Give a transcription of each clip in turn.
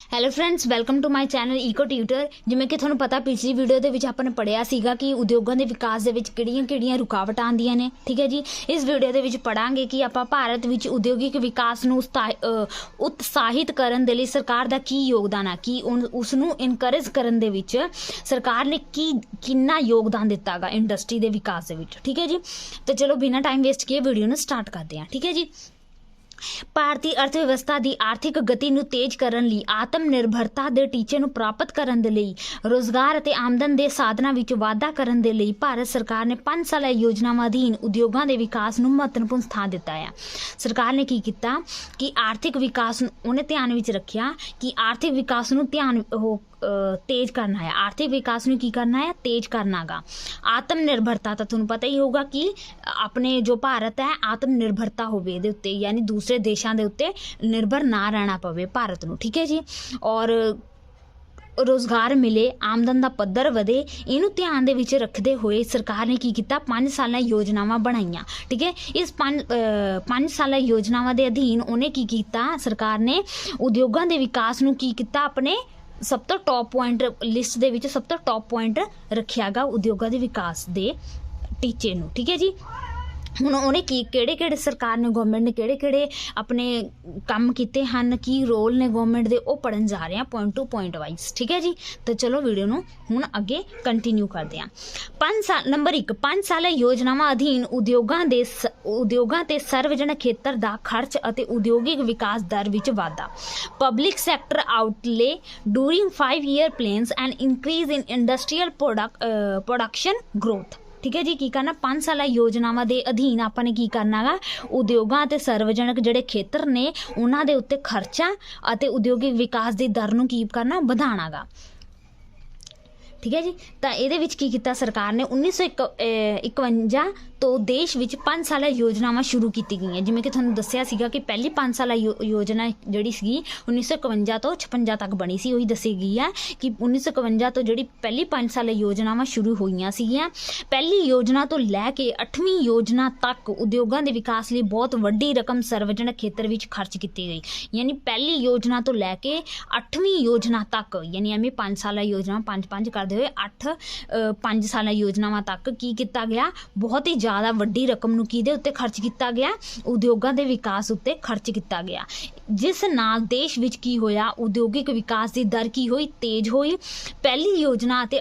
Hello friends, welcome to my channel Eco Tutor. ਜਿਵੇਂ ਕਿ ਤੁਹਾਨੂੰ ਪਤਾ, ਪਿਛਲੀ ਵੀਡੀਓ ਦੇ ਵਿੱਚ ਆਪਾਂ ਨੇ ਪੜ੍ਹਿਆ ਸੀਗਾ ਕਿ ਉਦਯੋਗਾਂ ਦੇ ਵਿਕਾਸ ਦੇ ਵਿੱਚ ਕਿਹੜੀਆਂ ਰੁਕਾਵਟਾਂ ਆਉਂਦੀਆਂ ਨੇ। ਠੀਕ ਹੈ ਜੀ, ਇਸ ਵੀਡੀਓ ਦੇ ਵਿੱਚ ਪੜ੍ਹਾਂਗੇ ਕਿ ਆਪਾਂ ਭਾਰਤ ਵਿੱਚ ਉਦਯੋਗਿਕ ਵਿਕਾਸ ਨੂੰ ਉਤਸ਼ਾਹਿਤ ਕਰਨ ਦੇ ਲਈ ਸਰਕਾਰ ਦਾ ਕੀ ਯੋਗਦਾਨ ਹੈ, ਕਿ ਉਸ ਨੂੰ ਇਨਕਰੇਜ ਕਰਨ ਦੇ ਵਿੱਚ ਸਰਕਾਰ ਨੇ ਕਿੰਨਾ ਯੋਗਦਾਨ ਦਿੱਤਾ ਗਾ ਇੰਡਸਟਰੀ ਦੇ ਵਿਕਾਸ ਦੇ ਵਿੱਚ। ਠੀਕ ਹੈ ਜੀ, ਤਾਂ ਚਲੋ ਬਿਨਾਂ ਟਾਈਮ ਵੇਸਟ ਕੀਏ ਵੀਡੀਓ ਨੂੰ ਸਟਾਰਟ ਕਰਦੇ ਹਾਂ। ਠੀਕ ਹੈ ਜੀ, ਭਾਰਤੀ ਅਰਥ ਵਿਵਸਥਾ ਦੀ ਆਰਥਿਕ ਗਤੀ ਨੂੰ ਤੇਜ਼ ਕਰਨ ਲਈ, ਆਤਮ ਨਿਰਭਰਤਾ ਦੇ ਟੀਚੇ ਨੂੰ ਪ੍ਰਾਪਤ ਕਰਨ ਦੇ ਲਈ, ਰੋਜ਼ਗਾਰ ਅਤੇ ਆਮਦਨ ਦੇ ਸਾਧਨਾਂ ਵਿੱਚ ਵਾਧਾ ਕਰਨ ਦੇ ਲਈ ਭਾਰਤ ਸਰਕਾਰ ਨੇ 5 ਸਾਲਾ ਯੋਜਨਾਵਾਂ ਅਧੀਨ ਉਦਯੋਗਾਂ ਦੇ ਵਿਕਾਸ ਨੂੰ ਮਹੱਤਵਪੂਰਨ ਸਥਾਨ ਦਿੱਤਾ ਹੈ। ਸਰਕਾਰ ਨੇ ਕੀ ਕੀਤਾ ਕਿ ਆਰਥਿਕ ਵਿਕਾਸ ਨੂੰ ਉਹਨੇ ਧਿਆਨ ਵਿੱਚ ਰੱਖਿਆ ਕਿ ਆਰਥਿਕ ਵਿਕਾਸ ਨੂੰ तेज करना है। आर्थिक विकास में की करना है, तेज करना गा। आत्मनिर्भरता तो तुहानूं पता ही होगा कि अपने जो भारत है आत्मनिर्भरता होवे इहदे उत्ते, यानी दूसरे देशों के उत्ते निर्भर ना रहना पवे भारत नूं। ठीक है जी, और रोज़गार मिले, आमदन का पद्धर वधे, इनू ध्यान दे विच रखते हुए सरकार ने की किया 5 साला योजनावां बनाईयां। ठीक है, इस 5 साला योजनावां दे अधीन उन्हें की किया, सरकार ने उद्योगां दे विकास नूं की किया, अपने सब तो टॉप पॉइंट लिस्ट दे विच सब तो टॉप पॉइंट रखिया गा उद्योगां दे विकास दे टीचे नूं। ठीक है जी, ਹੁਣ ਉਹਨੇ ਕਿਹੜੇ ਸਰਕਾਰ ਨੇ, ਗਵਰਨਮੈਂਟ ਨੇ ਕਿਹੜੇ ਆਪਣੇ ਕੰਮ ਕੀਤੇ ਹਨ, ਕੀ ਰੋਲ ਨੇ ਗਵਰਨਮੈਂਟ ਦੇ, ਉਹ ਪੜਨ ਜਾ ਰਹੇ ਹਾਂ ਪੁਆਇੰਟ ਟੂ ਪੁਆਇੰਟ ਵਾਈਜ਼। ਠੀਕ ਹੈ ਜੀ, ਤਾਂ ਚਲੋ ਵੀਡੀਓ ਨੂੰ ਹੁਣ ਅੱਗੇ ਕੰਟੀਨਿਊ ਕਰਦੇ ਹਾਂ। 5 ਸਾਲਾ ਯੋਜਨਾਵਾਂ ਅਧੀਨ ਉਦਯੋਗਾਂ ਤੇ ਸਰਵਜਨਕ ਖੇਤਰ ਦਾ ਖਰਚ ਅਤੇ ਉਦਯੋਗਿਕ ਵਿਕਾਸ ਦਰ ਵਿੱਚ ਵਾਧਾ, public sector outlay during 5 year plans and increase in industrial production growth. ठीक है जी, की करना 5 साला योजनावां दे अधीन आपां ने की करना गा उद्योगां ते सार्वजनिक जिहड़े खेत्र ने उन्हां दे उत्ते खर्चा अते उद्योगिक विकास दी दर नूं की करना, वधाना गा। ठीक है जी, तो ये की किया सरकार ने 1951 तो देश विच 5 साला योजनावां शुरू की गई। जिवें कि तुहानूं दस्सिया सीगा कि पहली 5 साला योजना जिहड़ी सी 1951 तो 56 तक बनी सी। उही दस्सी गई है कि 1951 तो जिहड़ी पहली 5 साला योजनावां शुरू होईयां सीगियां। पहली योजना तो लैके 8वीं योजना तक उद्योगां दे विकास लई बहुत वड्डी रकम सार्वजनिक खेत्र विच खर्च की गई। यानी पहली योजना तो लैके 8वीं योजना तक, यानी एवें 5 साला योजना 5 करते हुए 5 साला योजनावां तक की किया गया, बहुत ही ज़्यादा वड्डी रकम नूं किहदे उत्ते खर्च किया गया, उद्योगां दे विकास उत्ते खर्च किया गया, जिस नाल देश विच की होया उद्योगिक विकास की दर की होई, तेज होई। पहली योजना तो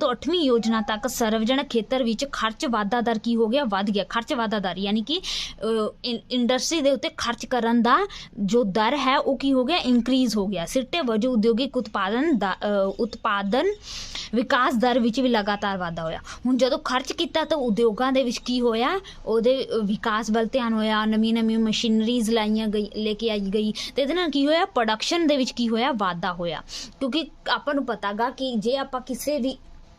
8वीं योजना तक सार्वजनिक खेत्र विच खर्च वाधा दर की हो गया, वध गया खर्च वाधा दर, यानी कि इंडस्ट्री दे उत्ते खर्च करन दा जो दर है वो की हो गया, इंक्रीज़ हो गया। सिट्टे वजों उद्योगिक उत्पादन विकास दर विच भी लगातार वाधा होया। हुण जदों खर्च किया तो उद्योगां दे विच की होया, उहदे विकास वल ध्यान होया, नवीं मशीनरीज लेके आई गई, तो इहदे नाल की होया, प्रोडक्शन दे विच की होया, वाधा होया। क्योंकि आपां नूं पता गा कि जे आपां किसी भी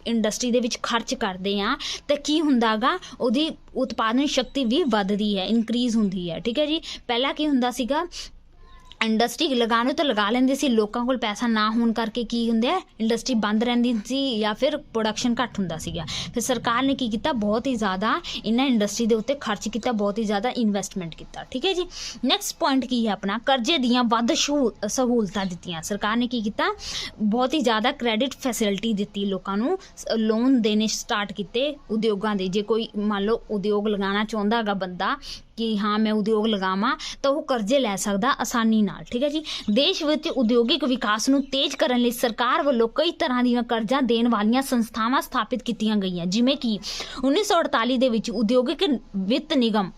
इंडस्ट्री दे विच खर्च करते हैं तो की हुंदा गा, उहदी उत्पादन शक्ति भी वधदी है, इंक्रीज़ हुंदी है। ठीक है जी, पहला की हुंदा सीगा, इंडस्ट्री लगाने तो लगा लेंदे सी, लोगों को पैसा ना होने करके की हुंदे इंडस्ट्री बंद रहिंदी सी या फिर प्रोडक्शन घट हुंदा सीगा। फिर सरकार ने की किया, बहुत ही ज़्यादा इन्हां इंडस्ट्री के उत्ते खर्च किया, बहुत ही ज़्यादा इन्वेस्टमेंट किया। ठीक है जी, नैक्सट पॉइंट की है अपना, कर्जे दियां वध सहूलतां दित्तियां। सरकार ने की किया, बहुत ही ज़्यादा क्रेडिट फैसिलिटी दी, लोगों नूं लोन देने स्टार्ट किए उद्योगां दे। जे कोई मान लो उद्योग लगाना चाहुंदा गा बंदा कि हाँ मैं उद्योग लगावां, तो वह कर्जे लै सकदा आसानी नाल। ठीक है जी, देश विच उद्योगिक विकास नूं तेज करन लई सरकार वल्लों कई तरह दीयां कर्जा देण वालीआं संस्थावां स्थापित कीतीआं गईआं। जिवें कि 1948 दे विच उद्योगिक वित्त निगम,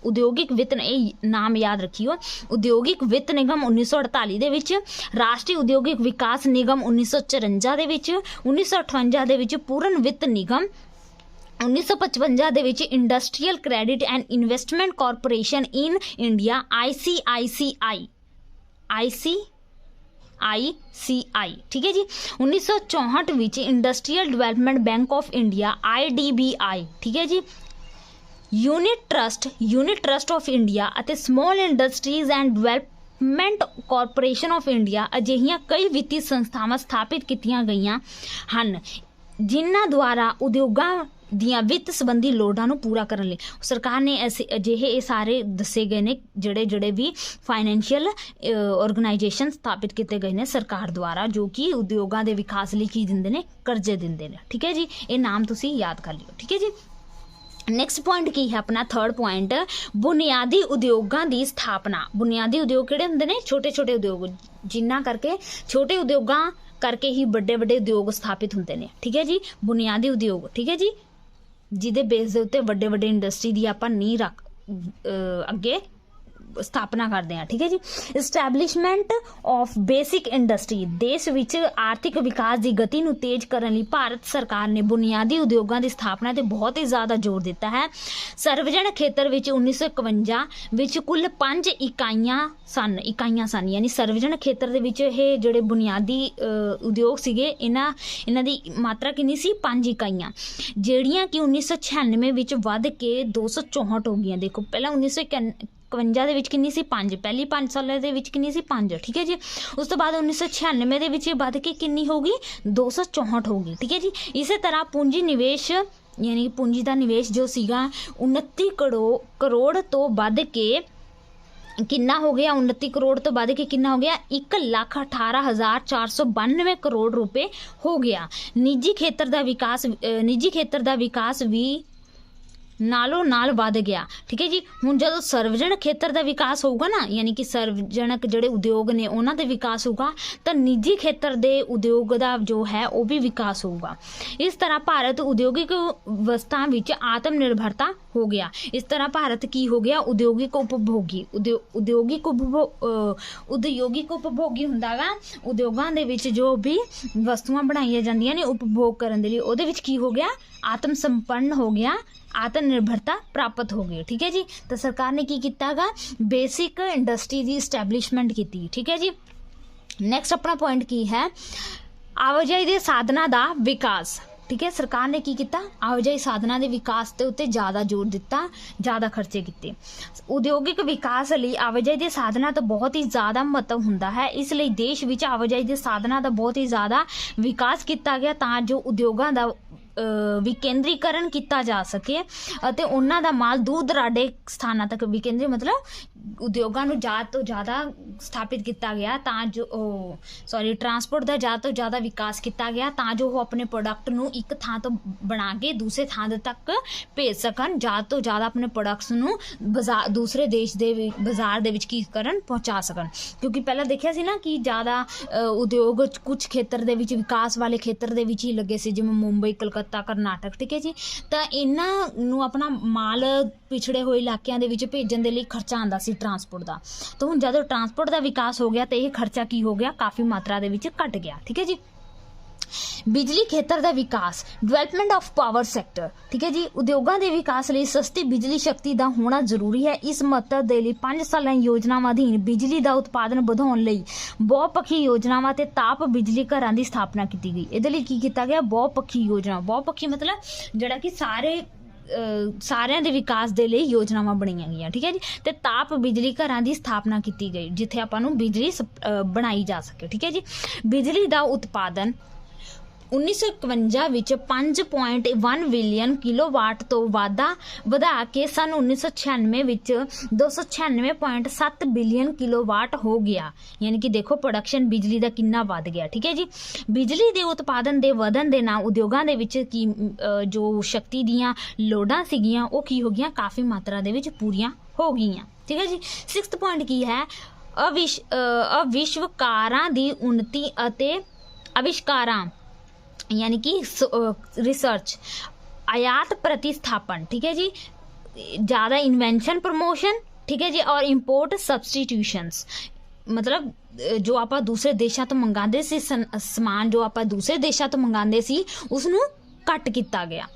नाम याद रखियो, उद्योगिक वित्त निगम 1948 दे विच, राष्ट्रीय उद्योगिक विकास निगम 1954 दे विच, 1958 दे विच पूर्ण वित्त निगम, 1955 दे विच industrial credit and investment corporation in India ICICI। ठीक है जी, 1964 विच industrial development bank of India IDBI। ठीक है जी, यूनिट ट्रस्ट ऑफ इंडिया अते small industries and development corporation of India अजिहियां कई वित्तीय संस्थावां स्थापित कीतियां गईयां हन, जिन्हां द्वारा ਦੀਆਂ ਵਿੱਤ ਸੰਬੰਧੀ ਲੋੜਾਂ ਨੂੰ ਪੂਰਾ ਕਰਨ ਲਈ ਸਰਕਾਰ ਨੇ ਅਜਿਹੇ ਇਹ ਸਾਰੇ ਦੱਸੇ ਗਏ ਨੇ ਜਿਹੜੇ ਵੀ ਫਾਈਨੈਂਸ਼ੀਅਲ ਆਰਗੇਨਾਈਜੇਸ਼ਨ ਸਥਾਪਿਤ ਕੀਤੇ ਗਏ ਨੇ ਸਰਕਾਰ ਦੁਆਰਾ, ਜੋ ਕਿ ਉਦਯੋਗਾਂ ਦੇ ਵਿਕਾਸ ਲਈ ਕੀ ਦਿੰਦੇ ਨੇ, ਕਰਜ਼ੇ ਦਿੰਦੇ ਨੇ। ਠੀਕ ਹੈ ਜੀ, ਇਹ ਨਾਮ ਤੁਸੀਂ ਯਾਦ ਕਰ ਲਿਓ। ਠੀਕ ਹੈ ਜੀ, ਨੈਕਸਟ ਪੁਆਇੰਟ ਕੀ ਹੈ ਆਪਣਾ ਥਰਡ ਪੁਆਇੰਟ, ਬੁਨਿਆਦੀ ਉਦਯੋਗਾਂ ਦੀ ਸਥਾਪਨਾ। ਬੁਨਿਆਦੀ ਉਦਯੋਗ ਕਿਹੜੇ ਹੁੰਦੇ ਨੇ? ਛੋਟੇ ਛੋਟੇ ਉਦਯੋਗ, ਜਿਨ੍ਹਾਂ ਕਰਕੇ ਛੋਟੇ ਉਦਯੋਗਾਂ ਕਰਕੇ ਹੀ ਵੱਡੇ ਵੱਡੇ ਉਦਯੋਗ ਸਥਾਪਿਤ ਹੁੰਦੇ ਨੇ। ਠੀਕ ਹੈ ਜੀ, ਬੁਨਿਆਦੀ ਉਦਯੋਗ। ਠੀਕ ਹੈ ਜੀ, ਜਿਹਦੇ ਬੇਸ ਦੇ ਉੱਤੇ ਵੱਡੇ ਵੱਡੇ ਇੰਡਸਟਰੀ ਦੀ ਆਪਾਂ ਨੀਂਹ ਰੱਖ ਅੱਗੇ ਸਥਾਪਨਾ ਕਰਦੇ ਹਾਂ। ਠੀਕ ਹੈ ਜੀ, ਇਸਟੈਬਲਿਸ਼ਮੈਂਟ ਆਫ ਬੇਸਿਕ ਇੰਡਸਟਰੀ। ਦੇਸ਼ ਵਿੱਚ ਆਰਥਿਕ ਵਿਕਾਸ ਦੀ ਗਤੀ ਨੂੰ ਤੇਜ਼ ਕਰਨ ਲਈ ਭਾਰਤ ਸਰਕਾਰ ਨੇ ਬੁਨਿਆਦੀ ਉਦਯੋਗਾਂ ਦੀ ਸਥਾਪਨਾ ਤੇ ਬਹੁਤ ਹੀ ਜ਼ਿਆਦਾ ਜ਼ੋਰ ਦਿੱਤਾ ਹੈ। ਸਰਵਜਨਕ ਖੇਤਰ ਵਿੱਚ 1951 ਵਿੱਚ ਕੁੱਲ 5 ਇਕਾਈਆਂ ਸਨ ਯਾਨੀ ਸਰਵਜਨਕ ਖੇਤਰ ਦੇ ਵਿੱਚ ਇਹ ਜਿਹੜੇ ਬੁਨਿਆਦੀ ਉਦਯੋਗ ਸੀਗੇ, ਇਹਨਾਂ ਦੀ ਮਾਤਰਾ ਕਿੰਨੀ ਸੀ? 5 ਇਕਾਈਆਂ, ਜਿਹੜੀਆਂ ਕਿ 1996 ਵਿੱਚ ਵੱਧ ਕੇ 264 ਹੋ ਗਈਆਂ। ਦੇਖੋ, ਪਹਿਲਾਂ 1951 ਦੇ ਵਿੱਚ ਕਿੰਨੀ ਸੀ? 5। ਪਹਿਲੀ 5 ਸਾਲਾਂ ਦੇ ਵਿੱਚ ਕਿੰਨੀ ਸੀ? 5। ਠੀਕ ਹੈ ਜੀ, ਉਸ ਤੋਂ ਬਾਅਦ 1996 ਦੇ ਵਿੱਚ ਵੱਧ ਕੇ ਕਿੰਨੀ ਹੋ ਗਈ? 264 ਹੋ ਗਈ। ਠੀਕ ਹੈ ਜੀ, ਇਸੇ ਤਰ੍ਹਾਂ ਪੂੰਜੀ ਨਿਵੇਸ਼ ਯਾਨੀ ਪੂੰਜੀ ਦਾ ਨਿਵੇਸ਼ ਜੋ ਸੀਗਾ 29 ਕਰੋੜ ਤੋਂ ਵੱਧ ਕੇ ਕਿੰਨਾ ਹੋ ਗਿਆ? 29 ਕਰੋੜ ਤੋਂ ਵੱਧ ਕੇ ਕਿੰਨਾ ਹੋ ਗਿਆ? 1,18,492 ਕਰੋੜ ਰੁਪਏ ਹੋ ਗਿਆ। ਨਿੱਜੀ ਖੇਤਰ ਦਾ ਵਿਕਾਸ ਵੀ ਨਾਲੋਂ ਨਾਲ ਵੱਧ ਗਿਆ। ਠੀਕ ਹੈ ਜੀ, ਹੁਣ ਜਦੋਂ ਸਰਵਜਨਕ ਖੇਤਰ ਦਾ ਵਿਕਾਸ ਹੋਊਗਾ ਨਾ, ਯਾਨੀ ਕਿ ਸਰਵਜਨਕ ਜਿਹੜੇ ਉਦਯੋਗ ਨੇ ਉਹਨਾਂ ਦੇ ਵਿਕਾਸ ਹੋਊਗਾ, ਤਾਂ ਨਿੱਜੀ ਖੇਤਰ ਦੇ ਉਦਯੋਗ ਦਾ ਜੋ ਹੈ ਉਹ ਵੀ ਵਿਕਾਸ ਹੋਊਗਾ। ਇਸ ਤਰ੍ਹਾਂ ਭਾਰਤ ਉਦਯੋਗਿਕ ਵਸਤਾਂ ਵਿੱਚ ਆਤਮ ਨਿਰਭਰਤਾ ਹੋ ਗਿਆ। ਇਸ ਤਰ੍ਹਾਂ ਭਾਰਤ ਕੀ ਹੋ ਗਿਆ? ਉਦਯੋਗਿਕ ਉਪਭੋਗੀ ਹੁੰਦਾ ਵਾ। ਉਦਯੋਗਾਂ ਦੇ ਵਿੱਚ ਜੋ ਵੀ ਵਸਤੂਆਂ ਬਣਾਈਆਂ ਜਾਂਦੀਆਂ ਨੇ ਉਪਭੋਗ ਕਰਨ ਦੇ ਲਈ, ਉਹਦੇ ਵਿੱਚ ਕੀ ਹੋ ਗਿਆ? ਆਤਮ ਸੰਪੰਨ ਹੋ ਗਿਆ, ਆਤਮ ਨਿਰਭਰਤਾ ਪ੍ਰਾਪਤ ਹੋ ਗਈ। ਠੀਕ ਹੈ ਜੀ, ਤਾਂ ਸਰਕਾਰ ਨੇ ਕੀ ਕੀਤਾ ਗਾ? ਬੇਸਿਕ ਇੰਡਸਟਰੀ ਦੀ ਇਸਟੈਬਲਿਸ਼ਮੈਂਟ ਕੀਤੀ। ਠੀਕ ਹੈ ਜੀ, ਨੈਕਸਟ ਆਪਣਾ ਪੁਆਇੰਟ ਕੀ ਹੈ? ਆਵਾਜਾਈ ਦੇ ਸਾਧਨਾਂ ਦਾ ਵਿਕਾਸ। ਠੀਕ ਹੈ, ਸਰਕਾਰ ਨੇ ਕੀ ਕੀਤਾ? ਆਵਾਜਾਈ ਸਾਧਨਾਂ ਦੇ ਵਿਕਾਸ ਦੇ ਉੱਤੇ ਜ਼ਿਆਦਾ ਜ਼ੋਰ ਦਿੱਤਾ, ਜ਼ਿਆਦਾ ਖਰਚੇ ਕੀਤੇ। ਉਦਯੋਗਿਕ ਵਿਕਾਸ ਲਈ ਆਵਾਜਾਈ ਦੇ ਸਾਧਨਾਂ ਦਾ ਬਹੁਤ ਹੀ ਜ਼ਿਆਦਾ ਮਹੱਤਵ ਹੁੰਦਾ ਹੈ। ਇਸ ਲਈ ਦੇਸ਼ ਵਿੱਚ ਆਵਾਜਾਈ ਦੇ ਸਾਧਨਾਂ ਦਾ ਬਹੁਤ ਹੀ ਜ਼ਿਆਦਾ ਵਿਕਾਸ ਕੀਤਾ ਗਿਆ ਤਾਂ ਜੋ ਉਦਯੋਗਾਂ ਦਾ ਵਿਕੇਂਦਰੀਕਰਨ ਕੀਤਾ ਜਾ ਸਕੇ ਅਤੇ ਉਹਨਾਂ ਦਾ ਮਾਲ ਦੂਰ ਦਰਾਡੇ ਸਥਾਨਾਂ ਤੱਕ ਮਤਲਬ ਉਦਯੋਗਾਂ ਨੂੰ ਜ਼ਿਆਦਾ ਤੋਂ ਜ਼ਿਆਦਾ ਸਥਾਪਿਤ ਕੀਤਾ ਗਿਆ ਤਾਂ ਜੋ ਟਰਾਂਸਪੋਰਟ ਦਾ ਜ਼ਿਆਦਾ ਤੋਂ ਜ਼ਿਆਦਾ ਵਿਕਾਸ ਕੀਤਾ ਗਿਆ ਤਾਂ ਜੋ ਉਹ ਆਪਣੇ ਪ੍ਰੋਡਕਟ ਨੂੰ ਇੱਕ ਥਾਂ ਤੋਂ ਬਣਾ ਕੇ ਦੂਸਰੇ ਥਾਂ ਤੱਕ ਭੇਜ ਸਕਣ, ਜ਼ਿਆਦਾ ਤੋਂ ਜ਼ਿਆਦਾ ਆਪਣੇ ਪ੍ਰੋਡਕਟਸ ਨੂੰ ਦੂਸਰੇ ਦੇਸ਼ ਦੇ ਬਾਜ਼ਾਰ ਦੇ ਵਿੱਚ ਕੀ ਕਰਨ? ਪਹੁੰਚਾ ਸਕਣ। ਕਿਉਂਕਿ ਪਹਿਲਾਂ ਦੇਖਿਆ ਸੀ ਨਾ ਕਿ ਜ਼ਿਆਦਾ ਉਦਯੋਗ ਕੁਝ ਖੇਤਰ ਦੇ ਵਿੱਚ, ਵਿਕਾਸ ਵਾਲੇ ਖੇਤਰ ਦੇ ਵਿੱਚ ਹੀ ਲੱਗੇ ਸੀ, ਜਿਵੇਂ ਮੁੰਬਈ, ਕਲਕੱਤਾ, ਕਰਨਾਟਕ। ਠੀਕ ਹੈ ਜੀ, ਤਾਂ ਇਹਨਾਂ ਨੂੰ ਆਪਣਾ ਮਾਲ ਪਿਛੜੇ ਹੋਏ ਇਲਾਕਿਆਂ ਦੇ ਵਿੱਚ ਭੇਜਣ ਦੇ ਲਈ ਖਰਚਾ ਆਉਂਦਾ ਸੀ ਟਰਾਂਸਪੋਰਟ ਦਾ। ਤਾਂ ਹੁਣ ਜਦੋਂ ਟਰਾਂਸਪੋਰਟ ਦਾ ਵਿਕਾਸ ਹੋ ਗਿਆ ਤਾਂ ਇਹ ਖਰਚਾ ਕੀ ਹੋ ਗਿਆ? ਕਾਫੀ ਮਾਤਰਾ ਦੇ ਵਿੱਚ ਘਟ ਗਿਆ। ਠੀਕ ਹੈ ਜੀ, ਬਿਜਲੀ ਖੇਤਰ ਦਾ ਵਿਕਾਸ, ਡਿਵੈਲਪਮੈਂਟ ਆਫ ਪਾਵਰ ਸੈਕਟਰ। ਠੀਕ ਹੈ ਜੀ, ਉਦਯੋਗਾਂ ਦੇ ਵਿਕਾਸ ਲਈ ਸਸਤੀ ਬਿਜਲੀ ਸ਼ਕਤੀ ਦਾ ਹੋਣਾ ਜ਼ਰੂਰੀ ਹੈ। ਇਸ ਮਹੱਤਵ ਦੇ ਲਈ 5 ਸਾਲਾਂ ਯੋਜਨਾਵਾਂ ਅਧੀਨ ਬਿਜਲੀ ਦਾ ਉਤਪਾਦਨ ਵਧਾਉਣ ਲਈ ਬਹੁਪੱਖੀ ਯੋਜਨਾਵਾਂ ਤੇ ਤਾਪ ਬਿਜਲੀ ਘਰਾਂ ਦੀ ਸਥਾਪਨਾ ਕੀਤੀ ਗਈ। ਇਹਦੇ ਲਈ ਕੀ ਕੀਤਾ ਗਿਆ? ਬਹੁਪੱਖੀ ਯੋਜਨਾ। ਬਹੁਪੱਖੀ ਮਤਲਬ ਜਿਹੜਾ ਕਿ ਸਾਰਿਆਂ ਦੇ ਵਿਕਾਸ ਦੇ ਲਈ ਯੋਜਨਾਵਾਂ ਬਣਾਈਆਂ ਗਈਆਂ। ਠੀਕ ਹੈ ਜੀ, ਤੇ ਤਾਪ ਬਿਜਲੀ ਘਰਾਂ ਦੀ ਸਥਾਪਨਾ ਕੀਤੀ ਗਈ ਜਿੱਥੇ ਆਪਾਂ ਨੂੰ ਬਿਜਲੀ ਬਣਾਈ ਜਾ ਸਕੇ। ਠੀਕ ਹੈ ਜੀ, ਬਿਜਲੀ ਦਾ ਉਤਪਾਦਨ 1951 ਵਿੱਚ 5.1 ਬਿਲੀਅਨ ਕਿਲੋਵਾਟ ਤੋਂ ਵਧਾ ਕੇ ਸਨ 1996 ਵਿੱਚ 296.7 ਬਿਲੀਅਨ ਕਿਲੋਵਾਟ ਹੋ ਗਿਆ। ਯਾਨੀ ਕਿ ਦੇਖੋ ਪ੍ਰੋਡਕਸ਼ਨ ਬਿਜਲੀ ਦਾ ਕਿੰਨਾ ਵੱਧ ਗਿਆ। ਠੀਕ ਹੈ ਜੀ, ਬਿਜਲੀ ਦੇ ਉਤਪਾਦਨ ਦੇ ਵਧਣ ਦੇ ਨਾਲ ਉਦਯੋਗਾਂ ਦੇ ਵਿੱਚ ਜੋ ਸ਼ਕਤੀ ਦੀਆਂ ਲੋੜਾਂ ਸੀਗੀਆਂ ਉਹ ਕੀ ਹੋ ਗਈਆਂ? ਕਾਫੀ ਮਾਤਰਾ ਦੇ ਵਿੱਚ ਪੂਰੀਆਂ ਹੋ ਗਈਆਂ। ਠੀਕ ਹੈ ਜੀ, 6th ਪੁਆਇੰਟ ਕੀ ਹੈ? ਅਵਿਸ਼ਕਾਰਾਂ ਦੀ ਉન્નਤੀ ਅਤੇ ਅਵਿਸ਼ਕਾਰਾਂ यानी कि रिसर्च, आयात प्रतिस्थापन। ठीक है जी, ज़्यादा इन्वेंशन प्रमोशन। ठीक है जी, और इंपोर्ट सब्सटीट्यूशनस, मतलब जो आप दूसरे देशों तो मंगाते सी समान, जो आप दूसरे देशों तो मंगाते सी उसनू घट किया गया।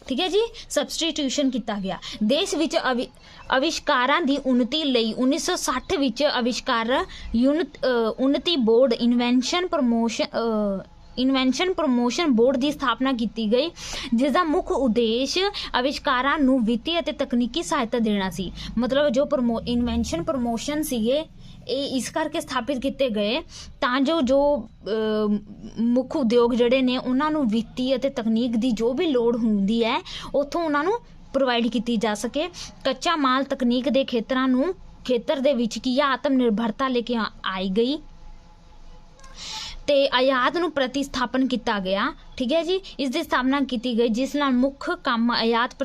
ठीक है जी, सबसटीट्यूशन किया गया। देश विच अविष्कारां दी उन्नति लई 1960 विच अविष्कार उन्नति board invention promotion invention promotion board ਦੀ ਸਥਾਪਨਾ ਕੀਤੀ ਗਈ, ਜਿਸ ਦਾ ਮੁੱਖ ਉਦੇਸ਼ ਆਵਿਸ਼ਕਾਰਾਂ ਨੂੰ ਵਿੱਤੀ ਅਤੇ ਤਕਨੀਕੀ ਸਹਾਇਤਾ ਦੇਣਾ ਸੀ। ਮਤਲਬ ਜੋ ਇਨਵੈਂਸ਼ਨ ਪ੍ਰਮੋਸ਼ਨ ਸੀਗੇ ਇਹ ਇਸ ਕਰਕੇ ਸਥਾਪਿਤ ਕੀਤੇ ਗਏ ਤਾਂ ਜੋ ਮੁੱਖ ਉਦਯੋਗ ਜਿਹੜੇ ਨੇ ਉਹਨਾਂ ਨੂੰ ਵਿੱਤੀ ਅਤੇ ਤਕਨੀਕ ਦੀ ਜੋ ਵੀ ਲੋੜ ਹੁੰਦੀ ਹੈ ਉੱਥੋਂ ਉਹਨਾਂ ਨੂੰ ਪ੍ਰੋਵਾਈਡ ਕੀਤੀ ਜਾ ਸਕੇ। ਕੱਚਾ ਮਾਲ ਤਕਨੀਕ ਦੇ ਖੇਤਰ ਦੇ ਵਿੱਚ ਕੀ ਆਤਮ ਨਿਰਭਰਤਾ ਲੈ ਕੇ ਆਈ ਗਈ ਤੇ ਆਯਾਤ ਨੂੰ ਪ੍ਰਤੀਸਥਾਪਨ ਕੀਤਾ ਗਿਆ। ਠੀਕ ਹੈ ਜੀ, ਇਸ ਦੀ ਸਥਾਪਨਾ ਕੀਤੀ ਗਈ ਜਿਸ ਨਾਲ ਮੁੱਖ ਕੰਮ ਆਯਾਤ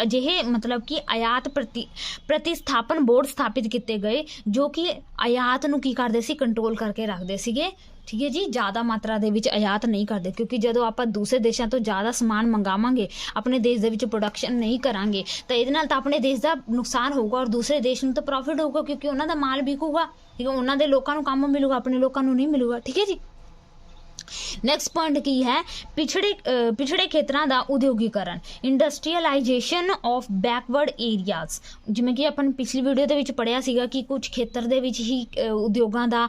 ਅਜਿਹੇ ਮਤਲਬ ਕਿ ਆਯਾਤ ਪ੍ਰਤੀਸਥਾਪਨ ਬੋਰਡ ਸਥਾਪਿਤ ਕੀਤੇ ਗਏ ਜੋ ਕਿ ਆਯਾਤ ਨੂੰ ਕੀ ਕਰਦੇ ਸੀ, ਕੰਟਰੋਲ ਕਰਕੇ ਰੱਖਦੇ ਸੀਗੇ। ਠੀਕ ਹੈ ਜੀ, ਜ਼ਿਆਦਾ ਮਾਤਰਾ ਦੇ ਵਿੱਚ ਆਯਾਤ ਨਹੀਂ ਕਰਦੇ ਕਿਉਂਕਿ ਜਦੋਂ ਆਪਾਂ ਦੂਸਰੇ ਦੇਸ਼ਾਂ ਤੋਂ ਜ਼ਿਆਦਾ ਸਮਾਨ ਮੰਗਾਵਾਂਗੇ, ਆਪਣੇ ਦੇਸ਼ ਦੇ ਵਿੱਚ ਪ੍ਰੋਡਕਸ਼ਨ ਨਹੀਂ ਕਰਾਂਗੇ ਤਾਂ ਇਹਦੇ ਨਾਲ ਤਾਂ ਆਪਣੇ ਦੇਸ਼ ਦਾ ਨੁਕਸਾਨ ਹੋਊਗਾ ਔਰ ਦੂਸਰੇ ਦੇਸ਼ ਨੂੰ ਤਾਂ ਪ੍ਰੋਫਿਟ ਹੋਊਗਾ ਕਿਉਂਕਿ ਉਹਨਾਂ ਦਾ ਮਾਲ ਵਿਕੂਗਾ। ਠੀਕ ਹੈ, ਉਹਨਾਂ ਦੇ ਲੋਕਾਂ ਨੂੰ ਕੰਮ ਮਿਲੂਗਾ, ਆਪਣੇ ਲੋਕਾਂ ਨੂੰ ਨਹੀਂ ਮਿਲੂਗਾ। ਠੀਕ ਹੈ ਜੀ, ਨੈਕਸਟ ਪੁਆਇੰਟ ਕੀ ਹੈ, ਪਿਛੜੇ ਖੇਤਰਾਂ ਦਾ ਉਦਯੋਗੀਕਰਨ, ਇੰਡਸਟਰੀਅਲਾਈਜੇਸ਼ਨ ਆਫ ਬੈਕਵਰਡ ਏਰੀਆਜ਼। ਜਿਵੇਂ ਕਿ ਆਪਾਂ ਪਿਛਲੀ ਵੀਡੀਓ ਦੇ ਵਿੱਚ ਪੜ੍ਹਿਆ ਸੀਗਾ ਕਿ ਕੁਝ ਖੇਤਰ ਦੇ ਵਿੱਚ ਹੀ ਉਦਯੋਗਾਂ ਦਾ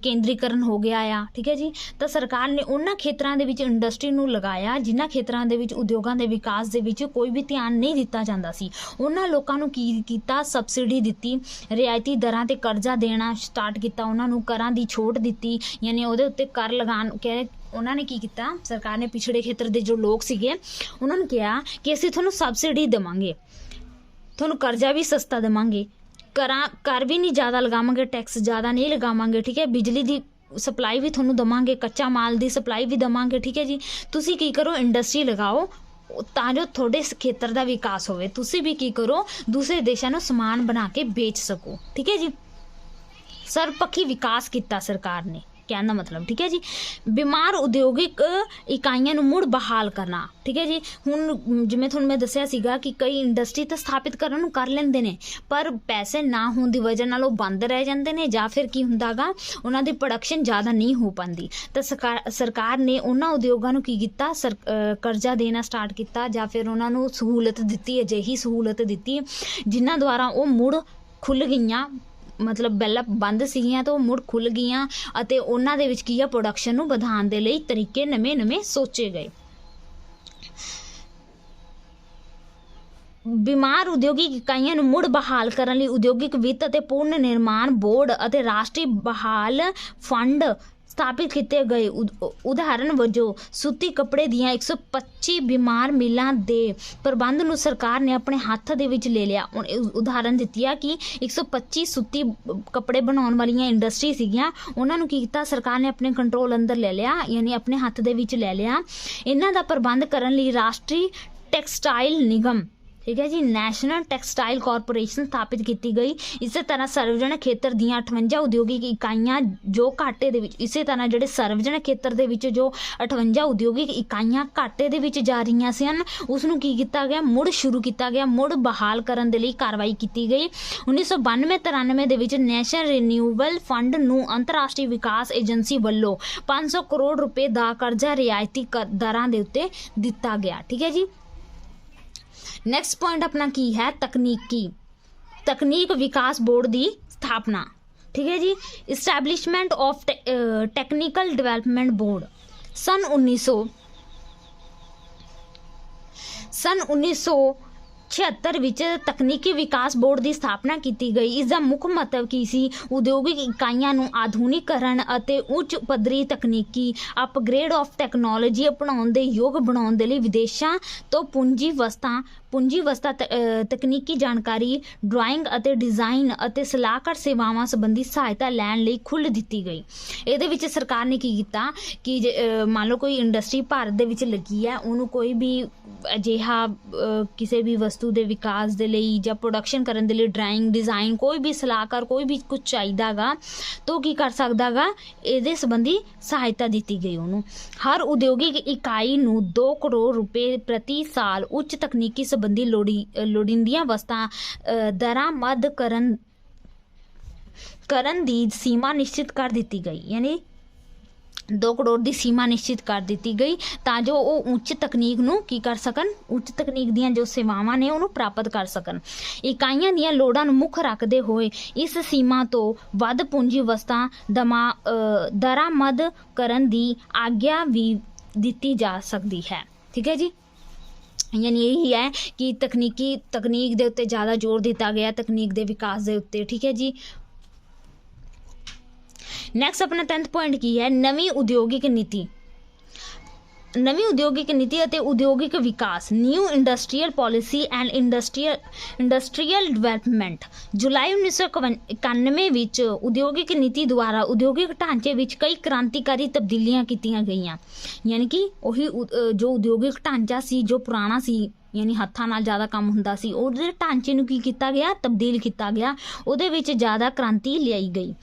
ਕੇਂਦਰੀਕਰਨ ਹੋ ਗਿਆ ਆ। ਠੀਕ ਹੈ ਜੀ, ਤਾਂ ਸਰਕਾਰ ਨੇ ਉਹਨਾਂ ਖੇਤਰਾਂ ਦੇ ਵਿੱਚ ਇੰਡਸਟਰੀ ਨੂੰ ਲਗਾਇਆ ਜਿਨ੍ਹਾਂ ਖੇਤਰਾਂ ਦੇ ਵਿੱਚ ਉਦਯੋਗਾਂ ਦੇ ਵਿਕਾਸ ਦੇ ਵਿੱਚ ਕੋਈ ਵੀ ਧਿਆਨ ਨਹੀਂ ਦਿੱਤਾ ਜਾਂਦਾ ਸੀ। ਉਹਨਾਂ ਲੋਕਾਂ ਨੂੰ ਕੀ ਕੀਤਾ, ਸਬਸਿਡੀ ਦਿੱਤੀ, ਰਿਆਇਤੀ ਦਰਾਂ ਤੇ ਕਰਜ਼ਾ ਦੇਣਾ ਸਟਾਰਟ ਕੀਤਾ, ਉਹਨਾਂ ਨੂੰ ਕਰਾਂ ਦੀ ਛੋਟ ਦਿੱਤੀ, ਯਾਨੀ ਉਹਦੇ ਉੱਤੇ ਕਰ ਲਗਾਉਣ ਉਹਨਾਂ ਨੇ ਕੀ ਕੀਤਾ, ਸਰਕਾਰ ਨੇ ਪਿਛੜੇ ਖੇਤਰ ਦੇ ਜੋ ਲੋਕ ਸੀਗੇ ਉਹਨਾਂ ਨੂੰ ਕਿਹਾ ਕਿ ਅਸੀਂ ਤੁਹਾਨੂੰ ਸਬਸਿਡੀ ਦੇਵਾਂਗੇ, ਤੁਹਾਨੂੰ ਕਰਜ਼ਾ ਵੀ ਸਸਤਾ ਦੇਵਾਂਗੇ, ਕਰ ਵੀ ਨਹੀਂ ਜ਼ਿਆਦਾ ਲਗਾਵਾਂਗੇ, ਟੈਕਸ ਜ਼ਿਆਦਾ ਨਹੀਂ ਲਗਾਵਾਂਗੇ। ਠੀਕ ਹੈ, ਬਿਜਲੀ ਦੀ ਸਪਲਾਈ ਵੀ ਤੁਹਾਨੂੰ ਦੇਵਾਂਗੇ, ਕੱਚਾ ਮਾਲ ਦੀ ਸਪਲਾਈ ਵੀ ਦੇਵਾਂਗੇ। ਠੀਕ ਹੈ ਜੀ, ਤੁਸੀਂ ਕੀ ਕਰੋ, ਇੰਡਸਟਰੀ ਲਗਾਓ ਤਾਂ ਜੋ ਤੁਹਾਡੇ ਖੇਤਰ ਦਾ ਵਿਕਾਸ ਹੋਵੇ, ਤੁਸੀਂ ਵੀ ਕੀ ਕਰੋ, ਦੂਸਰੇ ਦੇਸ਼ਾਂ ਨੂੰ ਸਮਾਨ ਬਣਾ ਕੇ ਵੇਚ ਸਕੋ। ਠੀਕ ਹੈ ਜੀ, ਸਰਬਪੱਖੀ ਵਿਕਾਸ ਕੀਤਾ ਸਰਕਾਰ ਨੇ, ਕਹਿਣ ਦਾ ਮਤਲਬ। ਠੀਕ ਹੈ ਜੀ, ਬਿਮਾਰ ਉਦਯੋਗਿਕ ਇਕਾਈਆਂ ਨੂੰ ਮੁੜ ਬਹਾਲ ਕਰਨਾ। ਠੀਕ ਹੈ ਜੀ, ਹੁਣ ਜਿਵੇਂ ਤੁਹਾਨੂੰ ਮੈਂ ਦੱਸਿਆ ਸੀਗਾ ਕਿ ਕਈ ਇੰਡਸਟਰੀ ਤਾਂ ਸਥਾਪਿਤ ਕਰਨ ਨੂੰ ਕਰ ਲੈਂਦੇ ਨੇ ਪਰ ਪੈਸੇ ਨਾ ਹੋਣ ਦੀ ਵਜ੍ਹਾ ਨਾਲ ਉਹ ਬੰਦ ਰਹਿ ਜਾਂਦੇ ਨੇ ਜਾਂ ਫਿਰ ਕੀ ਹੁੰਦਾ ਗਾ ਉਹਨਾਂ ਦੀ ਪ੍ਰੋਡਕਸ਼ਨ ਜ਼ਿਆਦਾ ਨਹੀਂ ਹੋ ਪਾਉਂਦੀ। ਤਾਂ ਸਰਕਾਰ ਨੇ ਉਹਨਾਂ ਉਦਯੋਗਾਂ ਨੂੰ ਕੀ ਕੀਤਾ, ਕਰਜ਼ਾ ਦੇਣਾ ਸਟਾਰਟ ਕੀਤਾ ਜਾਂ ਫਿਰ ਉਹਨਾਂ ਨੂੰ ਸਹੂਲਤ ਦਿੱਤੀ, ਅਜਿਹੀ ਸਹੂਲਤ ਦਿੱਤੀ ਜਿਨ੍ਹਾਂ ਦੁਆਰਾ ਉਹ ਮੁੜ ਖੁੱਲ੍ਹ ਗਈਆਂ, ਮਤਲਬ ਪਹਿਲਾਂ ਬੰਦ ਸੀਗੀਆਂ ਤਾਂ ਉਹ ਮੁੜ ਖੁੱਲ੍ਹ ਗਈਆਂ ਅਤੇ ਉਹਨਾਂ ਦੇ ਵਿੱਚ ਕੀ ਆ, ਪ੍ਰੋਡਕਸ਼ਨ ਨੂੰ ਵਧਾਉਣ ਦੇ ਲਈ ਤਰੀਕੇ ਨਵੇਂ ਸੋਚੇ ਗਏ। ਬਿਮਾਰ ਉਦਯੋਗਿਕ ਇਕਾਈਆਂ ਨੂੰ ਮੁੜ ਬਹਾਲ ਕਰਨ ਲਈ ਉਦਯੋਗਿਕ ਵਿੱਤ ਅਤੇ ਪੁਨਰ ਨਿਰਮਾਣ ਬੋਰਡ ਅਤੇ ਰਾਸ਼ਟਰੀ ਬਹਾਲ ਫੰਡ ਸਥਾਪਿਤ ਕੀਤੇ ਗਏ। ਉਦਾਹਰਨ ਵਜੋਂ ਸੂਤੀ ਕੱਪੜੇ ਦੀਆਂ 125 ਬਿਮਾਰ ਮਿਲਾਂ ਦੇ ਪ੍ਰਬੰਧ ਨੂੰ ਸਰਕਾਰ ਨੇ ਆਪਣੇ ਹੱਥ ਦੇ ਵਿੱਚ ਲੈ ਲਿਆ। ਉਦਾਹਰਨ ਦਿੱਤੀ ਆ ਕਿ 125 ਸੂਤੀ ਕੱਪੜੇ ਬਣਾਉਣ ਵਾਲੀਆਂ ਇੰਡਸਟਰੀ ਸੀਗੀਆਂ, ਉਹਨਾਂ ਨੂੰ ਕੀ ਕੀਤਾ, ਸਰਕਾਰ ਨੇ ਆਪਣੇ ਕੰਟਰੋਲ ਅੰਦਰ ਲੈ ਲਿਆ, ਯਾਨੀ ਆਪਣੇ ਹੱਥ ਦੇ ਵਿੱਚ ਲੈ ਲਿਆ। ਇਹਨਾਂ ਦਾ ਪ੍ਰਬੰਧ ਕਰਨ ਲਈ ਰਾਸ਼ਟਰੀ ਟੈਕਸਟਾਈਲ ਨਿਗਮ, ਠੀਕ ਹੈ ਜੀ, ਨੈਸ਼ਨਲ ਟੈਕਸਟਾਈਲ ਕਾਰਪੋਰੇਸ਼ਨ ਸਥਾਪਿਤ ਕੀਤੀ ਗਈ। ਇਸੇ ਤਰ੍ਹਾਂ ਸਰਵਜਨਕ ਖੇਤਰ ਦੀਆਂ 58 ਉਦਯੋਗਿਕ ਇਕਾਈਆਂ ਜੋ ਘਾਟੇ ਦੇ ਵਿੱਚ, ਇਸੇ ਤਰ੍ਹਾਂ ਜਿਹੜੇ ਸਰਵਜਨਕ ਖੇਤਰ ਦੇ ਵਿੱਚ ਜੋ 58 ਉਦਯੋਗਿਕ ਇਕਾਈਆਂ ਘਾਟੇ ਦੇ ਵਿੱਚ ਜਾ ਰਹੀਆਂ ਸਨ ਉਸ ਨੂੰ ਕੀ ਕੀਤਾ ਗਿਆ, ਮੁੜ ਸ਼ੁਰੂ ਕੀਤਾ ਗਿਆ, ਮੁੜ ਬਹਾਲ ਕਰਨ ਦੇ ਲਈ ਕਾਰਵਾਈ ਕੀਤੀ ਗਈ। 1992-93 ਦੇ ਵਿੱਚ ਨੈਸ਼ਨਲ ਰੀਨਿਊਵਲ ਫੰਡ ਨੂੰ ਅੰਤਰਰਾਸ਼ਟਰੀ ਵਿਕਾਸ ਏਜੰਸੀ ਵੱਲੋਂ 500 ਕਰੋੜ ਰੁਪਏ ਦਾ ਕਰਜ਼ਾ ਰਿਆਇਤੀ ਦਰਾਂ ਦੇ ਉੱਤੇ ਦਿੱਤਾ ਗਿਆ। ਠੀਕ ਹੈ ਜੀ, ਨੈਕਸਟ ਪੁਆਇੰਟ ਆਪਣਾ ਕੀ ਹੈ, ਤਕਨੀਕ ਵਿਕਾਸ ਬੋਰਡ ਦੀ ਸਥਾਪਨਾ। ਠੀਕ ਹੈ ਜੀ, ਇਸਟੈਬਲਿਸ਼ਮੈਂਟ ਆਫ ਟੈਕਨੀਕਲ ਡਿਵੈਲਪਮੈਂਟ ਬੋਰਡ। ਸਨ 1976 ਵਿੱਚ ਤਕਨੀਕੀ ਵਿਕਾਸ ਬੋਰਡ ਦੀ ਸਥਾਪਨਾ ਕੀਤੀ ਗਈ। ਇਸ ਦਾ ਮੁੱਖ ਮਹੱਤਵ ਕੀ ਸੀ, ਉਦਯੋਗਿਕ ਇਕਾਈਆਂ ਨੂੰ ਆਧੁਨਿਕੀਕਰਨ ਅਤੇ ਉੱਚ ਪੱਧਰੀ ਤਕਨੀਕੀ ਅਪਗ੍ਰੇਡ ਆਫ ਟੈਕਨੋਲੋਜੀ ਅਪਣਾਉਣ ਦੇ ਯੋਗ ਬਣਾਉਣ ਦੇ ਲਈ ਵਿਦੇਸ਼ਾਂ ਤੋਂ ਪੂੰਜੀ ਵਸਤਾਂ ਤਕਨੀਕੀ ਜਾਣਕਾਰੀ, ਡਰਾਇੰਗ ਅਤੇ ਡਿਜ਼ਾਈਨ ਅਤੇ ਸਲਾਹਕਾਰ ਸੇਵਾਵਾਂ ਸੰਬੰਧੀ ਸਹਾਇਤਾ ਲੈਣ ਲਈ ਖੁੱਲ੍ਹ ਦਿੱਤੀ ਗਈ। ਇਹਦੇ ਵਿੱਚ ਸਰਕਾਰ ਨੇ ਕੀ ਕੀਤਾ ਕਿ ਮੰਨ ਲਓ ਕੋਈ ਇੰਡਸਟਰੀ ਭਾਰਤ ਦੇ ਵਿੱਚ ਲੱਗੀ ਹੈ, ਉਹਨੂੰ ਕੋਈ ਵੀ ਅਜਿਹਾ ਕਿਸੇ ਵੀ ਵਸਤੂ ਦੇ ਵਿਕਾਸ ਦੇ ਲਈ ਜਾਂ ਪ੍ਰੋਡਕਸ਼ਨ ਕਰਨ ਦੇ ਲਈ ਡਰਾਇੰਗ, ਡਿਜ਼ਾਈਨ, ਕੋਈ ਵੀ ਸਲਾਹਕਾਰ, ਕੋਈ ਵੀ ਕੁਝ ਚਾਹੀਦਾ ਗਾ ਤਾਂ ਕੀ ਕਰ ਸਕਦਾ ਗਾ, ਇਹਦੇ ਸੰਬੰਧੀ ਸਹਾਇਤਾ ਦਿੱਤੀ ਗਈ ਉਹਨੂੰ। ਹਰ ਉਦਯੋਗਿਕ ਇਕਾਈ ਨੂੰ 2 ਕਰੋੜ ਰੁਪਏ ਪ੍ਰਤੀ ਸਾਲ ਉੱਚ ਤਕਨੀਕੀ ਸੰਬੰਧੀ ਲੋੜੀਂਦੀਆਂ ਵਸਤਾਂ ਦਰਾਮਦ ਕਰਨ ਦੀ ਸੀਮਾ ਨਿਸ਼ਚਿਤ ਕਰ ਦਿੱਤੀ ਗਈ। ਯਾਨੀ 2 ਕਰੋੜ ਦੀ ਸੀਮਾ ਨਿਸ਼ਚਿਤ ਕਰ ਦਿੱਤੀ ਗਈ ਤਾਂ ਜੋ ਉਹ ਉੱਚ ਤਕਨੀਕ ਨੂੰ ਕੀ ਕਰ ਸਕਣ, ਉੱਚ ਤਕਨੀਕ ਦੀਆਂ ਜੋ ਸੇਵਾਵਾਂ ਨੇ ਉਹਨੂੰ ਪ੍ਰਾਪਤ ਕਰ ਸਕਣ। ਇਕਾਈਆਂ ਦੀਆਂ ਲੋੜਾਂ ਨੂੰ ਮੁੱਖ ਰੱਖਦੇ ਹੋਏ ਇਸ ਸੀਮਾ ਤੋਂ ਵੱਧ ਪੂੰਜੀ ਵਸਤਾਂ ਦਰਾਮਦ ਕਰਨ ਦੀ ਆਗਿਆ ਵੀ ਦਿੱਤੀ ਜਾ ਸਕਦੀ ਹੈ। ਠੀਕ ਹੈ ਜੀ, यानी यही है कि तकनीक ਦੇ ਉੱਤੇ ज़्यादा जोर ਦਿੱਤਾ ਗਿਆ, तकनीक ਦੇ ਵਿਕਾਸ ਦੇ ਉੱਤੇ। ठीक है जी, ਨੈਕਸਟ ਆਪਣਾ 10th ਪੁਆਇੰਟ ਕੀ ਹੈ, ਨਵੀਂ ਉਦਯੋਗਿਕ ਨੀਤੀ। ਨਵੀਂ ਉਦਯੋਗਿਕ ਨੀਤੀ ਅਤੇ ਉਦਯੋਗਿਕ ਵਿਕਾਸ, new industrial policy and industrial development. ਜੁਲਾਈ 1991 ਵਿੱਚ ਉਦਯੋਗਿਕ ਨੀਤੀ ਦੁਆਰਾ ਉਦਯੋਗਿਕ ਢਾਂਚੇ ਵਿੱਚ ਕਈ ਕ੍ਰਾਂਤੀਕਾਰੀ ਤਬਦੀਲੀਆਂ ਕੀਤੀਆਂ ਗਈਆਂ। ਯਾਨੀ ਕਿ ਉਹੀ ਜੋ ਉਦਯੋਗਿਕ ਢਾਂਚਾ ਸੀ ਜੋ ਪੁਰਾਣਾ ਸੀ, ਯਾਨੀ ਹੱਥਾਂ ਨਾਲ ਜ਼ਿਆਦਾ ਕੰਮ ਹੁੰਦਾ ਸੀ, ਉਹਦੇ ਢਾਂਚੇ ਨੂੰ ਕੀ ਕੀਤਾ ਗਿਆ, ਤਬਦੀਲ ਕੀਤਾ ਗਿਆ, ਉਹਦੇ ਵਿੱਚ ਜ਼ਿਆਦਾ ਕ੍ਰਾਂਤੀ ਲਿਆਈ ਗਈ।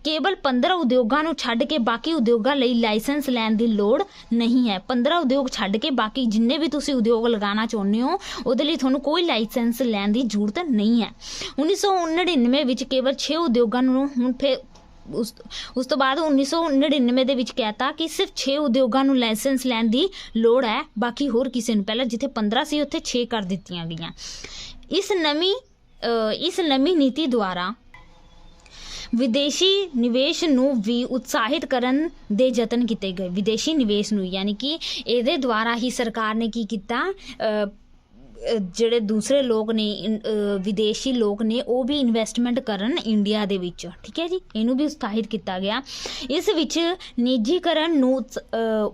ਕੇਵਲ 15 ਉਦਯੋਗਾਂ ਨੂੰ ਛੱਡ ਕੇ ਬਾਕੀ ਉਦਯੋਗਾਂ ਲਈ ਲਾਇਸੈਂਸ ਲੈਣ ਦੀ ਲੋੜ ਨਹੀਂ ਹੈ। 15 ਉਦਯੋਗ ਛੱਡ ਕੇ ਬਾਕੀ ਜਿੰਨੇ ਵੀ ਤੁਸੀਂ ਉਦਯੋਗ ਲਗਾਉਣਾ ਚਾਹੁੰਦੇ ਹੋ ਉਹਦੇ ਲਈ ਤੁਹਾਨੂੰ ਕੋਈ ਲਾਇਸੈਂਸ ਲੈਣ ਦੀ ਜ਼ਰੂਰਤ ਨਹੀਂ ਹੈ। 1999 ਵਿੱਚ ਕੇਵਲ 6 ਉਦਯੋਗਾਂ ਨੂੰ, ਹੁਣ ਫਿਰ ਉਸ ਤੋਂ ਬਾਅਦ 1999 ਦੇ ਵਿੱਚ ਕਹਿਤਾ ਕਿ ਸਿਰਫ 6 ਉਦਯੋਗਾਂ ਨੂੰ ਲਾਇਸੈਂਸ ਲੈਣ ਦੀ ਲੋੜ ਹੈ, ਬਾਕੀ ਹੋਰ ਕਿਸੇ ਨੂੰ। ਪਹਿਲਾਂ ਜਿੱਥੇ 15 ਸੀ ਉੱਥੇ 6 ਕਰ ਦਿੱਤੀਆਂ ਗਈਆਂ। ਇਸ ਨਵੀਂ ਨੀਤੀ ਦੁਆਰਾ ਵਿਦੇਸ਼ੀ ਨਿਵੇਸ਼ ਨੂੰ ਵੀ ਉਤਸ਼ਾਹਿਤ ਕਰਨ ਦੇ ਯਤਨ ਕੀਤੇ ਗਏ। ਵਿਦੇਸ਼ੀ ਨਿਵੇਸ਼ ਨੂੰ, ਯਾਨੀ ਕਿ ਇਹਦੇ ਦੁਆਰਾ ਹੀ ਸਰਕਾਰ ਨੇ ਕੀ ਕੀਤਾ, ਜਿਹੜੇ ਦੂਸਰੇ ਲੋਕ ਨੇ, ਵਿਦੇਸ਼ੀ ਲੋਕ ਨੇ, ਉਹ ਵੀ ਇਨਵੈਸਟਮੈਂਟ ਕਰਨ ਇੰਡੀਆ ਦੇ ਵਿੱਚ। ਠੀਕ ਹੈ ਜੀ, ਇਹਨੂੰ ਵੀ ਉਤਸ਼ਾਹਿਤ ਕੀਤਾ ਗਿਆ। ਇਸ ਵਿੱਚ ਨਿੱਜੀਕਰਨ ਨੂੰ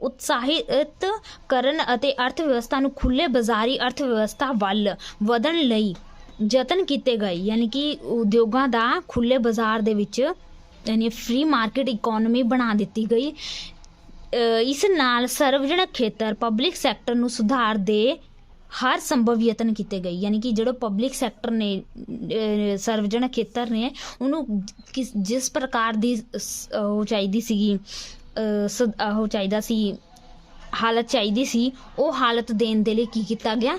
ਉਤਸ਼ਾਹਿਤ ਕਰਨ ਅਤੇ ਅਰਥ ਵਿਵਸਥਾ ਨੂੰ ਖੁੱਲ੍ਹੇ ਬਾਜ਼ਾਰੀ ਅਰਥ ਵਿਵਸਥਾ ਵੱਲ ਵਧਣ ਲਈ ਯਤਨ ਕੀਤੇ ਗਏ। ਯਾਨੀ ਕਿ ਉਦਯੋਗਾਂ ਦਾ ਖੁੱਲ੍ਹੇ ਬਾਜ਼ਾਰ ਦੇ ਵਿੱਚ, ਯਾਨੀ ਫ੍ਰੀ ਮਾਰਕੀਟ ਇਕੋਨਮੀ ਬਣਾ ਦਿੱਤੀ ਗਈ। ਇਸ ਨਾਲ ਸਰਵਜਨਕ ਖੇਤਰ, ਪਬਲਿਕ ਸੈਕਟਰ ਨੂੰ ਸੁਧਾਰ ਦੇ ਹਰ ਸੰਭਵ ਯਤਨ ਕੀਤੇ ਗਏ। ਯਾਨੀ ਕਿ ਜਿਹੜਾ ਪਬਲਿਕ ਸੈਕਟਰ ਨੇ, ਸਰਵਜਨਕ ਖੇਤਰ ਨੇ, ਉਹਨੂੰ ਜਿਸ ਪ੍ਰਕਾਰ ਦੀ ਉਹ ਚਾਹੀਦੀ ਸੀਗੀ, ਉਹ ਚਾਹੀਦਾ ਸੀ, ਹਾਲਤ ਚਾਹੀਦੀ ਸੀ, ਉਹ ਹਾਲਤ ਦੇਣ ਦੇ ਲਈ ਕੀ ਕੀਤਾ ਗਿਆ,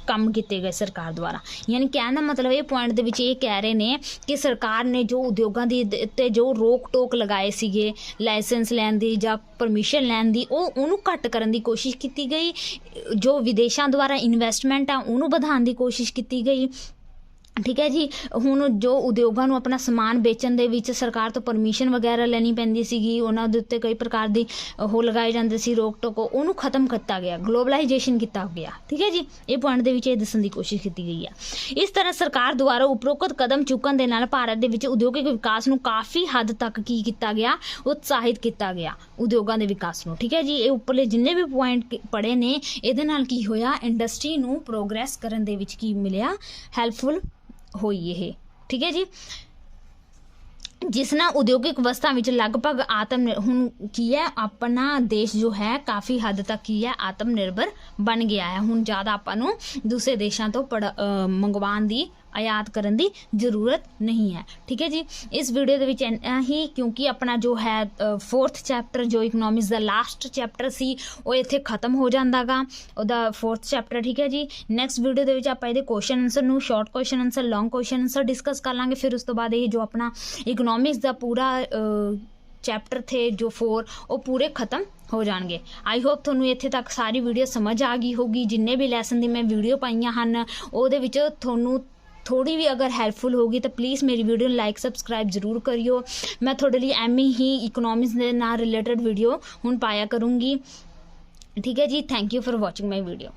ਕੰਮ ਕੀਤੇ ਗਏ ਸਰਕਾਰ ਦੁਆਰਾ। ਯਾਨੀ ਕਹਿਣ ਦਾ ਮਤਲਬ ਇਹ ਪੁਆਇੰਟ ਦੇ ਵਿੱਚ ਇਹ ਕਹਿ ਰਹੇ ਨੇ ਕਿ ਸਰਕਾਰ ਨੇ ਜੋ ਉਦਯੋਗਾਂ ਦੀ ਉੱਤੇ ਜੋ ਰੋਕ ਟੋਕ ਲਗਾਏ ਸੀਗੇ ਲਾਇਸੈਂਸ ਲੈਣ ਦੀ ਜਾਂ ਪਰਮਿਸ਼ਨ ਲੈਣ ਦੀ, ਉਹਨੂੰ ਘੱਟ ਕਰਨ ਦੀ ਕੋਸ਼ਿਸ਼ ਕੀਤੀ ਗਈ। ਜੋ ਵਿਦੇਸ਼ਾਂ ਦੁਆਰਾ ਇਨਵੈਸਟਮੈਂਟ ਆ ਉਹਨੂੰ ਵਧਾਉਣ ਦੀ ਕੋਸ਼ਿਸ਼ ਕੀਤੀ ਗਈ। ਠੀਕ ਹੈ ਜੀ, ਹੁਣ ਜੋ ਉਦਯੋਗਾਂ ਨੂੰ ਆਪਣਾ ਸਮਾਨ ਵੇਚਣ ਦੇ ਵਿੱਚ ਸਰਕਾਰ ਤੋਂ ਪਰਮਿਸ਼ਨ ਵਗੈਰਾ ਲੈਣੀ ਪੈਂਦੀ ਸੀਗੀ, ਉਹਨਾਂ ਦੇ ਉੱਤੇ ਕਈ ਪ੍ਰਕਾਰ ਦੀ ਉਹ ਲਗਾਏ ਜਾਂਦੇ ਸੀ ਰੋਕ ਟੋਕ, ਉਹਨੂੰ ਖਤਮ ਕੀਤਾ ਗਿਆ, ਗਲੋਬਲਾਈਜੇਸ਼ਨ ਕੀਤਾ ਗਿਆ। ਠੀਕ ਹੈ ਜੀ, ਇਹ ਪੁਆਇੰਟ ਦੇ ਵਿੱਚ ਇਹ ਦੱਸਣ ਦੀ ਕੋਸ਼ਿਸ਼ ਕੀਤੀ ਗਈ ਹੈ। ਇਸ ਤਰ੍ਹਾਂ ਸਰਕਾਰ ਦੁਆਰਾ ਉਪਰੋਕਤ ਕਦਮ ਚੁੱਕਣ ਦੇ ਨਾਲ ਭਾਰਤ ਦੇ ਵਿੱਚ ਉਦਯੋਗਿਕ ਵਿਕਾਸ ਨੂੰ ਕਾਫੀ ਹੱਦ ਤੱਕ ਕੀ ਕੀਤਾ ਗਿਆ, ਉਤਸ਼ਾਹਿਤ ਕੀਤਾ ਗਿਆ ਉਦਯੋਗਾਂ ਦੇ ਵਿਕਾਸ ਨੂੰ। ਠੀਕ ਹੈ ਜੀ, ਇਹ ਉੱਪਰਲੇ ਜਿੰਨੇ ਵੀ ਪੁਆਇੰਟ ਪੜ੍ਹੇ ਨੇ, ਇਹਦੇ ਨਾਲ ਕੀ ਹੋਇਆ, ਇੰਡਸਟਰੀ ਨੂੰ ਪ੍ਰੋਗਰੈਸ ਕਰਨ ਦੇ ਵਿੱਚ ਕੀ ਮਿਲਿਆ, ਹੈਲਪਫੁਲ ਹੋਈ ਇਹ। ਠੀਕ ਹੈ ਜੀ, ਜਿਸ ਨਾਲ ਉਦਯੋਗਿਕ ਵਸਤਾਂ ਵਿੱਚ ਲਗਭਗ ਹੁਣ ਕੀ ਹੈ, ਆਪਣਾ ਦੇਸ਼ ਜੋ ਹੈ ਕਾਫੀ ਹੱਦ ਤੱਕ ਕੀ ਹੈ, ਆਤਮ ਨਿਰਭਰ ਬਣ ਗਿਆ ਹੈ। ਹੁਣ ਜ਼ਿਆਦਾ ਆਪਾਂ ਨੂੰ ਦੂਸਰੇ ਦੇਸ਼ਾਂ ਤੋਂ ਮੰਗਵਾਉਣ ਦੀ, ਆਯਾਤ ਕਰਨ ਦੀ ਜ਼ਰੂਰਤ ਨਹੀਂ ਹੈ। ਠੀਕ ਹੈ ਜੀ, ਇਸ ਵੀਡੀਓ ਦੇ ਵਿੱਚ ਇੰਨਾ ਹੀ, ਕਿਉਂਕਿ ਆਪਣਾ ਜੋ ਹੈ 4th ਚੈਪਟਰ ਜੋ ਇਕਨੋਮਿਕਸ ਦਾ ਲਾਸਟ ਚੈਪਟਰ ਸੀ ਉਹ ਇੱਥੇ ਖਤਮ ਹੋ ਜਾਂਦਾ ਗਾ, ਉਹਦਾ 4th ਚੈਪਟਰ। ਠੀਕ ਹੈ ਜੀ, ਨੈਕਸਟ ਵੀਡੀਓ ਦੇ ਵਿੱਚ ਆਪਾਂ ਇਹਦੇ ਕੁਐਸਚਨ ਆਨਸਰ ਨੂੰ, ਸ਼ਾਰਟ ਕੁਐਸਚਨ ਆਨਸਰ, ਲੌਂਗ ਕੁਐਸਚਨ ਆਨਸਰ ਡਿਸਕਸ ਕਰ ਲਾਂਗੇ। ਫਿਰ ਉਸ ਤੋਂ ਬਾਅਦ ਇਹ ਜੋ ਆਪਣਾ ਇਕਨੋਮਿਕਸ ਦਾ ਪੂਰਾ ਚੈਪਟਰ ਥੇ ਜੋ 4, ਉਹ ਪੂਰੇ ਖਤਮ ਹੋ ਜਾਣਗੇ। ਆਈ ਹੋਪ ਤੁਹਾਨੂੰ ਇੱਥੇ ਤੱਕ ਸਾਰੀ ਵੀਡੀਓ ਸਮਝ ਆ ਗਈ ਹੋਗੀ। ਜਿੰਨੇ ਵੀ ਲੈਸਨ ਦੀ ਮੈਂ ਵੀਡੀਓ ਪਾਈਆਂ ਹਨ ਉਹਦੇ ਵਿੱਚ ਤੁਹਾਨੂੰ ਥੋੜੀ ਵੀ ਅਗਰ ਹੈਲਪਫੁਲ ਹੋਗੀ ਤਾਂ ਪਲੀਜ਼ ਮੇਰੀ ਵੀਡੀਓ ਨੂੰ ਲਾਈਕ ਸਬਸਕ੍ਰਾਈਬ ਜ਼ਰੂਰ ਕਰਿਓ। ਮੈਂ ਤੁਹਾਡੇ ਲਈ ਐਵੇਂ ਹੀ ਇਕਨੋਮਿਕਸ ਦੇ ਨਾਲ ਰਿਲੇਟਡ ਵੀਡੀਓ ਹੁਣ ਪਾਇਆ ਕਰੂੰਗੀ। ਠੀਕ ਹੈ ਜੀ, thank you for watching my video.